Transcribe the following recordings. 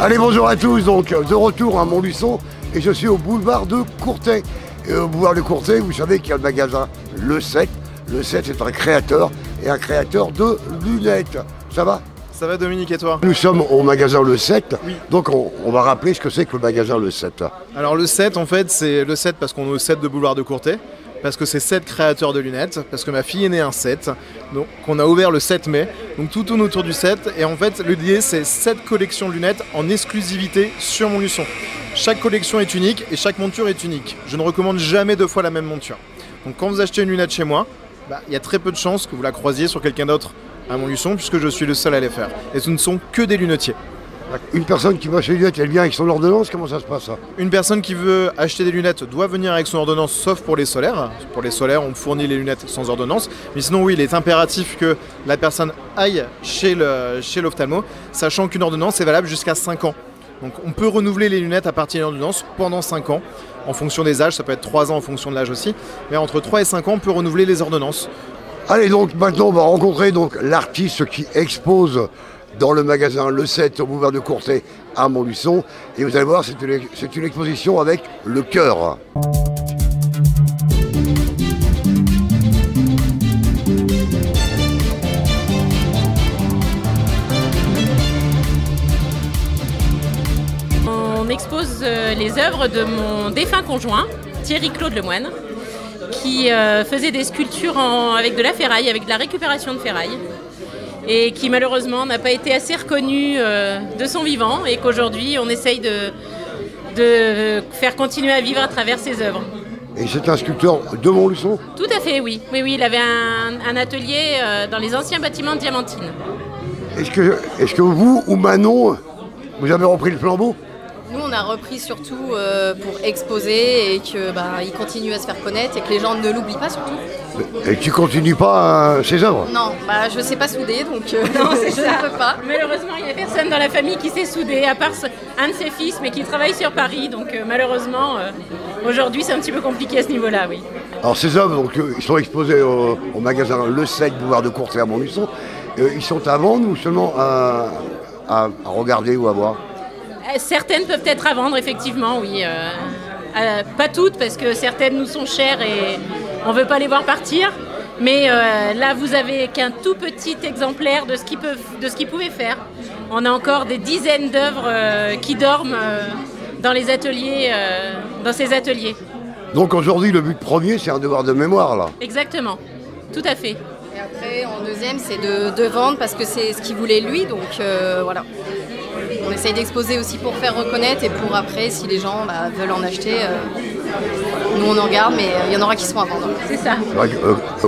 Allez, bonjour à tous, donc de retour à Montluçon et je suis au boulevard de Courtais. Et au boulevard de Courtais, vous savez qu'il y a le magasin Le 7. Le 7, c'est un créateur et un créateur de lunettes. Ça va? Ça va Dominique et toi? Nous sommes au magasin Le 7, oui. Donc on va rappeler ce que c'est que le magasin Le 7. Alors le 7 en fait c'est le 7 parce qu'on est au 7 de boulevard de Courtais, parce que c'est 7 créateurs de lunettes, parce que ma fille est née un 7, donc on a ouvert le 7 mai, donc tout tourne autour du 7 et en fait l'idée c'est 7 collections de lunettes en exclusivité sur Montluçon. Chaque collection est unique et chaque monture est unique. Je ne recommande jamais 2 fois la même monture. Donc quand vous achetez une lunette chez moi, il y a très peu de chances que vous la croisiez sur quelqu'un d'autre à Montluçon puisque je suis le seul à les faire. Et ce ne sont que des lunetiers. Une personne qui va chez les lunettes, elle vient avec son ordonnance, comment ça se passe ça? Une personne qui veut acheter des lunettes doit venir avec son ordonnance, sauf pour les solaires. Pour les solaires, on fournit les lunettes sans ordonnance. Mais sinon, oui, il est impératif que la personne aille chez l'ophtalmo, sachant qu'une ordonnance est valable jusqu'à 5 ans. Donc on peut renouveler les lunettes à partir d'une ordonnance pendant 5 ans, en fonction des âges, ça peut être 3 ans en fonction de l'âge aussi. Mais entre 3 et 5 ans, on peut renouveler les ordonnances. Allez, donc maintenant, on va rencontrer l'artiste qui expose dans le magasin Le 7 au boulevard de Courtais à Montluçon. Et vous allez voir, c'est une exposition avec le cœur. On expose les œuvres de mon défunt conjoint, Thierry-Claude Lemoine, qui faisait des sculptures avec de la ferraille, avec de la récupération de ferraille, et qui malheureusement n'a pas été assez reconnu de son vivant, et qu'aujourd'hui on essaye de faire continuer à vivre à travers ses œuvres. Et c'est un sculpteur de Montluçon? Tout à fait, oui. Oui, il avait un atelier dans les anciens bâtiments de Diamantine. Est-ce que vous ou Manon, vous avez repris le flambeau? Nous, on a repris surtout pour exposer et qu'il continue à se faire connaître et que les gens ne l'oublient pas surtout. Et tu continues pas ses œuvres? Non, je ne sais pas souder, donc non, je ne peux pas. Malheureusement, il n'y a personne dans la famille qui sait souder, à part un de ses fils, mais qui travaille sur Paris. Donc malheureusement, aujourd'hui, c'est un petit peu compliqué à ce niveau-là, oui. Alors ces œuvres, donc, ils sont exposés au magasin Le 7, boulevard de Courtais à Montluçon. Ils sont à vendre ou seulement à regarder ou à voir? Certaines peuvent être à vendre, effectivement, oui. Pas toutes, parce que certaines nous sont chères et on ne veut pas les voir partir. Mais là, vous avez qu'un tout petit exemplaire de ce qu'ils pouvaient faire. On a encore des dizaines d'œuvres qui dorment dans les ateliers, dans ces ateliers. Donc aujourd'hui, le but premier, c'est un devoir de mémoire, là. Exactement, tout à fait. Et après, en deuxième, c'est de vendre parce que c'est ce qu'il voulait lui, donc voilà. On essaye d'exposer aussi pour faire reconnaître et pour après, si les gens veulent en acheter, nous on en garde, mais il y en aura qui seront à vendre. C'est ça.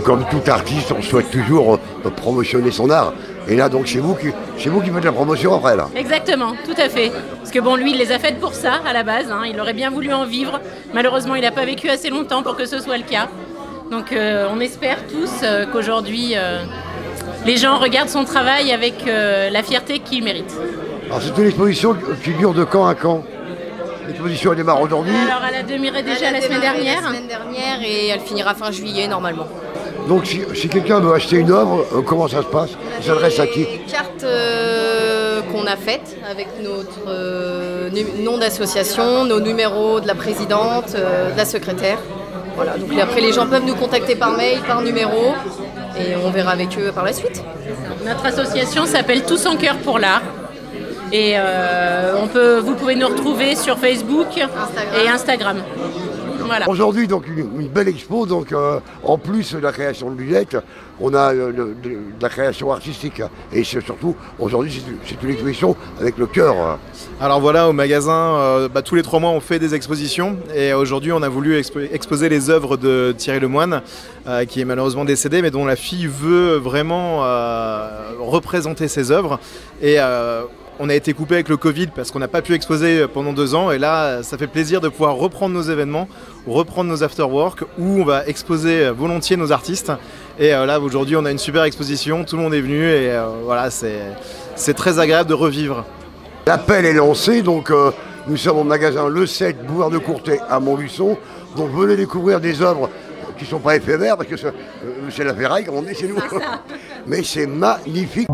Comme tout artiste, on souhaite toujours promotionner son art. Et là, donc, c'est vous qui faites la promotion après, là. Exactement, tout à fait. Parce que bon, lui, il les a faites pour ça, à la base. Il aurait bien voulu en vivre. Malheureusement, il n'a pas vécu assez longtemps pour que ce soit le cas. Donc, on espère tous qu'aujourd'hui, les gens regardent son travail avec la fierté qu'il mérite. Alors, c'est une exposition qui dure de quand à quand? L'exposition elle démarre aujourd'hui? Alors, elle a démarré déjà la semaine dernière. La semaine dernière et elle finira fin juillet normalement. Donc, si quelqu'un veut acheter une œuvre, comment ça se passe? Il s'adresse à qui? Des cartes qu'on a faites avec notre nom d'association, nos numéros de la présidente, de la secrétaire. Voilà, donc après les gens peuvent nous contacter par mail, par numéro et on verra avec eux par la suite. Notre association s'appelle Tous en cœur pour l'art. Et vous pouvez nous retrouver sur Facebook et Instagram. Voilà. Aujourd'hui, donc une belle expo. Donc, en plus de la création de lunettes, on a de la création artistique. Et surtout, aujourd'hui, c'est une exposition avec le cœur. Alors voilà, au magasin, tous les 3 mois, on fait des expositions. Et aujourd'hui, on a voulu exposer les œuvres de Thierry Lemoine, qui est malheureusement décédé, mais dont la fille veut vraiment représenter ses œuvres. Et on a été coupé avec le Covid parce qu'on n'a pas pu exposer pendant 2 ans et là ça fait plaisir de pouvoir reprendre nos événements, reprendre nos afterwork où on va exposer volontiers nos artistes et là aujourd'hui on a une super exposition, tout le monde est venu et voilà c'est très agréable de revivre. L'appel est lancé, donc nous sommes au magasin Le 7, boulevard de Courtais à Montluçon, donc venez découvrir des œuvres qui ne sont pas éphémères parce que c'est la ferraille comme on dit chez nous, mais c'est magnifique.